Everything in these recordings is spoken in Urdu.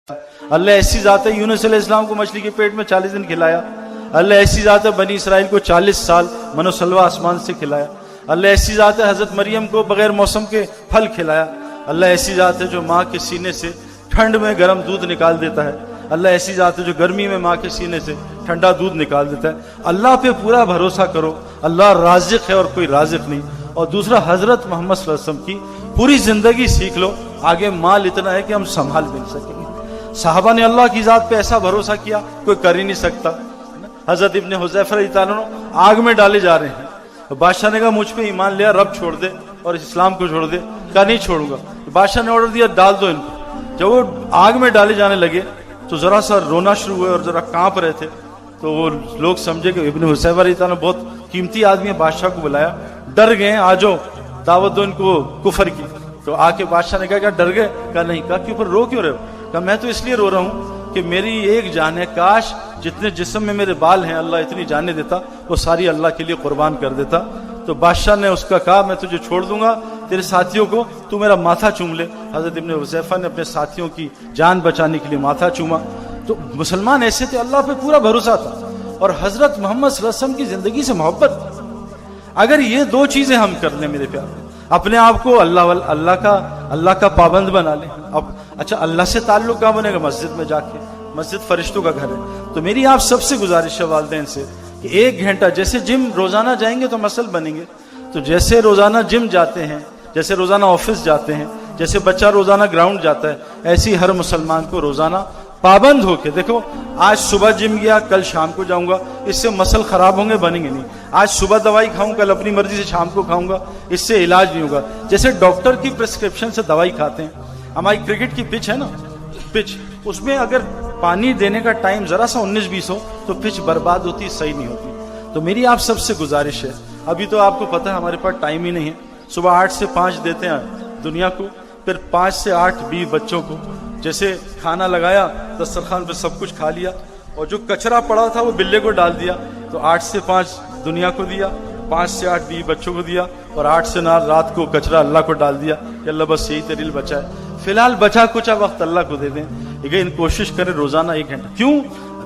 اللہ ایسی ذات ہے یونس علیہ السلام کو مچھلی کے پیٹ میں 40 دن کھلایا. اللہ ایسی ذات ہے بنی اسرائیل کو 40 سال من و سلوہ آسمان سے کھلایا. اللہ ایسی ذات ہے حضرت مریم کو بغیر موسم کے پھل کھلایا. اللہ ایسی ذات ہے جو ماں کے سینے سے ٹھنڈ میں گرم دودھ نکال دیتا ہے. اللہ ایسی ذات ہے جو گرمی میں ماں کے سینے سے ٹھنڈا دودھ نکال دیتا ہے. اللہ پہ پورا بھروسہ کرو, اللہ رازق ہے اور کوئی رازق نہیں. اور دوسرا حضرت محمد صلی اللہ علیہ وسلم کی پوری زندگی سیکھ لو, آگے مال اتنا ہے کہ ہم سنبھال بھی نہیں سکیں گے. صحابہ نے اللہ کی ذات پہ ایسا بھروسہ کیا کوئی کر ہی نہیں سکتا. حضرت ابن حذیفہ رضی اللہ عنہ آگ میں ڈالے جا رہے ہیں, بادشاہ نے کہا مجھ پہ ایمان لیا, رب چھوڑ دے اور اسلام کو چھوڑ دے. کہا نہیں چھوڑوں گا. بادشاہ نے آرڈر دیا ڈال دو ان کو. جب وہ آگ میں ڈالے جانے لگے تو ذرا سا رونا شروع ہوئے اور ذرا کانپ رہے تھے. تو وہ لوگ سمجھے کہ ابن حذیفہ رضی اللہ عنہ بہت قیمتی آدمی ہے, بادشاہ کو بلایا, ڈر گئے, آ جاؤ دعوت دو ان کو کفر کی. تو آ کے بادشاہ نے کہا کیا ڈر گئے؟ کہا نہیں. کہا کیوں پر رو کیوں رہے ہو؟ کہا میں تو اس لیے رو رہا ہوں کہ میری ایک جان ہے, کاش جتنے جسم میں میرے بال ہیں اللہ اتنی جانیں دیتا, وہ ساری اللہ کے لیے قربان کر دیتا. تو بادشاہ نے اس کا کہا میں تجھے چھوڑ دوں گا, تیرے ساتھیوں کو, تو میرا ماتھا چوم لے. حضرت ابن حذیفہ نے اپنے ساتھیوں کی جان بچانے کے لیے ماتھا چوما. تو مسلمان ایسے تھے, اللہ پہ پورا بھروسہ تھا اور حضرت محمد صلی اللہ علیہ وسلم کی زندگی سے محبت. اگر یہ دو چیزیں ہم کر لیں میرے پیارے, اپنے آپ کو اللہ کا پابند بنا لیں. اب اچھا اللہ سے تعلق کہاں بنے گا؟ مسجد میں جا کے. مسجد فرشتوں کا گھر ہے. تو میری آپ سب سے گزارش ہے والدین سے کہ 1 گھنٹہ, جیسے جم روزانہ جائیں گے تو مسل بنیں گے, تو جیسے روزانہ جم جاتے ہیں, جیسے روزانہ آفس جاتے ہیں, جیسے بچہ روزانہ گراؤنڈ جاتا ہے, ایسی ہر مسلمان کو روزانہ پابند ہو کے دیکھو, آج صبح جم گیا کل شام کو جاؤں گا, اس سے مسل خراب ہوں گے, بنیں گے نہیں. آج صبح دوائی کھاؤں کل اپنی مرضی سے شام کو کھاؤں گا, اس سے علاج نہیں ہوگا. جیسے ڈاکٹر کی پرسکرپشن سے دوائی کھاتے ہیں. ہماری کرکٹ کی پچ ہے نا, پچ, اس میں اگر پانی دینے کا ٹائم ذرا سا 19-20 ہو تو پچ برباد ہوتی, صحیح نہیں ہوتی. تو میری آپ سب سے گزارش ہے, ابھی تو آپ کو پتہ ہے ہمارے پاس ٹائم ہی نہیں ہے. صبح 8 سے 5 دیتے ہیں دنیا کو, پھر 5 سے 8 20 بچوں کو. جیسے کھانا لگایا دسترخوان پہ سب کچھ کھا لیا, اور جو کچرا پڑا تھا وہ بلے کو ڈال دیا. تو 8 سے 5 دنیا کو دیا, 5 سے 8 20 بچوں کو دیا, اور 8 سے 9 رات کو کچرا اللہ کو ڈال دیا کہ اللہ بس یہی تیرے لیے بچا ہے. فی الحال بچا کچا وقت اللہ کو دے دیں, لیکن کوشش کریں روزانہ 1 گھنٹہ. کیوں؟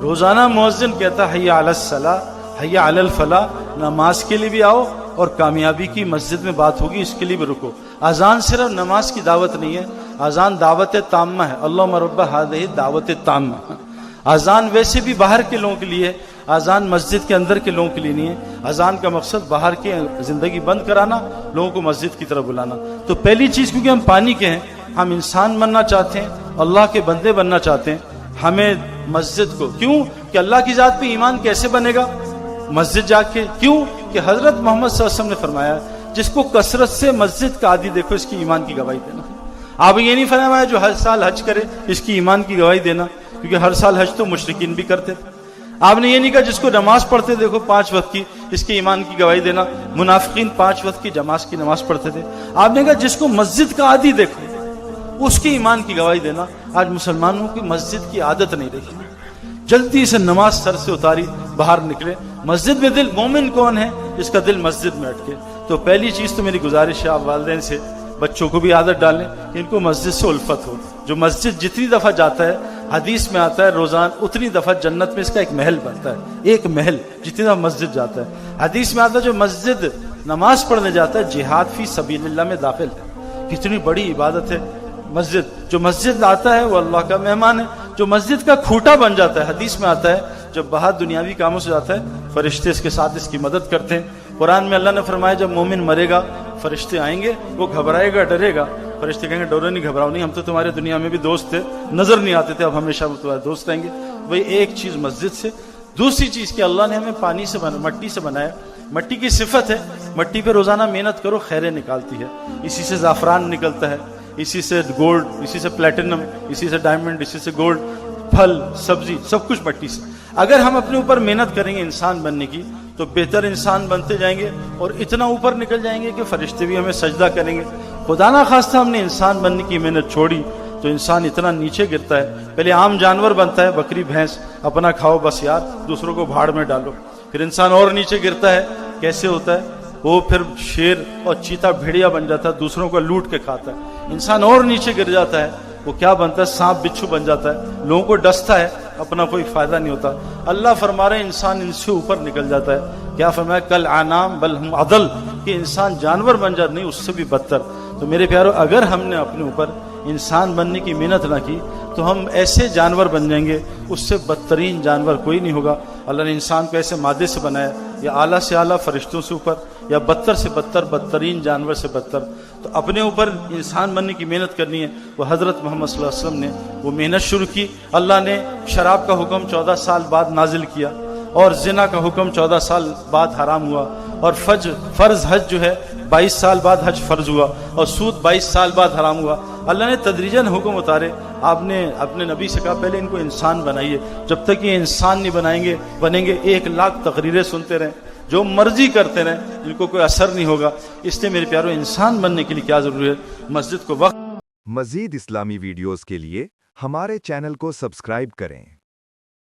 روزانہ مؤذن کہتا حی علی الصلاۃ حی علی الفلاح, نماز کے لیے بھی آؤ اور کامیابی کی مسجد میں بات ہوگی اس کے لیے بھی رکو. اذان صرف نماز کی دعوت نہیں ہے, اذان دعوت تامہ ہے. اللہم رب ہذہ دعوت تامہ. اذان ویسے بھی باہر کے لوگوں کے لیے ہے, اذان مسجد کے اندر کے لوگوں کے لیے نہیں ہے. اذان کا مقصد باہر کے زندگی بند کرانا, لوگوں کو مسجد کی طرف بلانا. تو پہلی چیز, کیونکہ ہم پانی کے ہیں, ہم انسان بننا چاہتے ہیں, اللہ کے بندے بننا چاہتے ہیں, ہمیں مسجد کو, کیوں کہ اللہ کی ذات پہ ایمان کیسے بنے گا؟ مسجد جا کے. کیوں کہ حضرت محمد صلی اللہ علیہ وسلم نے فرمایا جس کو کثرت سے مسجد کا عادی دیکھو اس کی ایمان کی گواہی دینا. آپ یہ نہیں فرمایا جو ہر سال حج کرے اس کی ایمان کی گواہی دینا, کیونکہ ہر سال حج تو مشرکین بھی کرتے تھے. آپ نے یہ نہیں کہا جس کو نماز پڑھتے دیکھو 5 وقت کی اس کی ایمان کی گواہی دینا, منافقین 5 وقت کی جماعت کی نماز پڑھتے تھے. آپ نے کہا جس کو مسجد کا عادی دیکھو اس کی ایمان کی گواہی دینا. آج مسلمانوں کی مسجد کی عادت نہیں رہی, جلدی سے نماز سر سے اتاری باہر نکلے. مسجد میں دل, مومن کون ہے جس کا دل مسجد میں اٹکے؟ تو پہلی چیز تو میری گزارش ہے آپ والدین سے, بچوں کو بھی عادت ڈالیں کہ ان کو مسجد سے الفت ہو. جو مسجد جتنی دفعہ جاتا ہے, حدیث میں آتا ہے روزانہ اتنی دفعہ جنت میں اس کا ایک محل بنتا ہے. ایک محل جتنی دفعہ مسجد جاتا ہے. حدیث میں آتا ہے جو مسجد نماز پڑھنے جاتا ہے جہاد فی سبیل اللہ میں داخل ہے. کتنی بڑی عبادت ہے مسجد. جو مسجد آتا ہے وہ اللہ کا مہمان ہے. جو مسجد کا کھوٹا بن جاتا ہے, حدیث میں آتا ہے جب باہر دنیاوی کاموں سے جاتا ہے فرشتے اس کے ساتھ اس کی مدد کرتے ہیں. قرآن میں اللہ نے فرمایا جب مومن مرے گا فرشتے آئیں گے, وہ گھبرائے گا, ڈرے گا. فرشتے کہیں گے ڈرو نہیں, گھبراؤ نہیں, ہم تو تمہارے دنیا میں بھی دوست تھے, نظر نہیں آتے تھے, اب ہمیشہ وہ تمہارے دوست رہیں گے. وہی ایک چیز مسجد سے. دوسری چیز کہ اللہ نے ہمیں پانی سے مٹی سے بنایا. مٹی کی صفت ہے, مٹی پہ روزانہ محنت کرو خیریں نکالتی ہے. اسی سے زعفران نکلتا ہے, اسی سے گولڈ, اسی سے پلیٹینم, اسی سے ڈائمنڈ, اسی سے گولڈ, پھل سبزی سب کچھ مٹی سے. اگر ہم اپنے اوپر محنت کریں گے انسان بننے کی تو بہتر انسان بنتے جائیں گے اور اتنا اوپر نکل جائیں گے کہ فرشتے بھی ہمیں سجدہ کریں گے. خدا نہ خواستہ ہم نے انسان بننے کی محنت چھوڑی تو انسان اتنا نیچے گرتا ہے. پہلے عام جانور بنتا ہے, بکری بھینس, اپنا کھاؤ بس یار, دوسروں کو بھاڑ میں ڈالو. پھر انسان اور نیچے گرتا ہے. کیسے ہوتا ہے؟ وہ پھر شیر اور چیتا بھیڑیا بن جاتا ہے, دوسروں کو لوٹ کے کھاتا ہے. انسان اور نیچے گر جاتا ہے وہ کیا بنتا ہے؟ سانپ بچھو بن جاتا ہے، لوگوں کو ڈستا ہے، اپنا کوئی فائدہ نہیں ہوتا۔ اللہ فرما رہے ہیں انسان ان سے اوپر نکل جاتا ہے۔ کیا فرمایا؟ کل انعام بل ہم اضل، کہ انسان جانور بن جاتا، نہیں، اس سے بھی بدتر۔ تو میرے پیارو، اگر ہم نے اپنے اوپر انسان بننے کی محنت نہ کی تو ہم ایسے جانور بن جائیں گے، اس سے بدترین جانور کوئی نہیں ہوگا۔ اللہ نے انسان کو ایسے مادے سے بنایا، یا اعلیٰ سے اعلیٰ فرشتوں سے اوپر، یا بدتر سے بدتر بدترین جانور سے بدتر۔ تو اپنے اوپر انسان بننے کی محنت کرنی ہے۔ وہ حضرت محمد صلی اللہ علیہ وسلم نے وہ محنت شروع کی۔ اللہ نے شراب کا حکم 14 سال بعد نازل کیا، اور زنا کا حکم 14 سال بعد حرام ہوا، اور فرض حج جو ہے 22 سال بعد حج فرض ہوا، اور سود 22 سال بعد حرام ہوا۔ اللہ نے تدریجاً حکم اتارے۔ آپ نے اپنے نبی سے کہا پہلے ان کو انسان بنائیے، جب تک یہ انسان نہیں بنیں گے 1 لاکھ تقریریں سنتے رہیں، جو مرضی کرتے رہیں، ان کو کوئی اثر نہیں ہوگا۔ اس لیے میرے پیارو، انسان بننے کے لیے کیا ضروری ہے؟ مسجد کو وقت۔ مزید اسلامی ویڈیوز کے لیے ہمارے چینل کو سبسکرائب کریں۔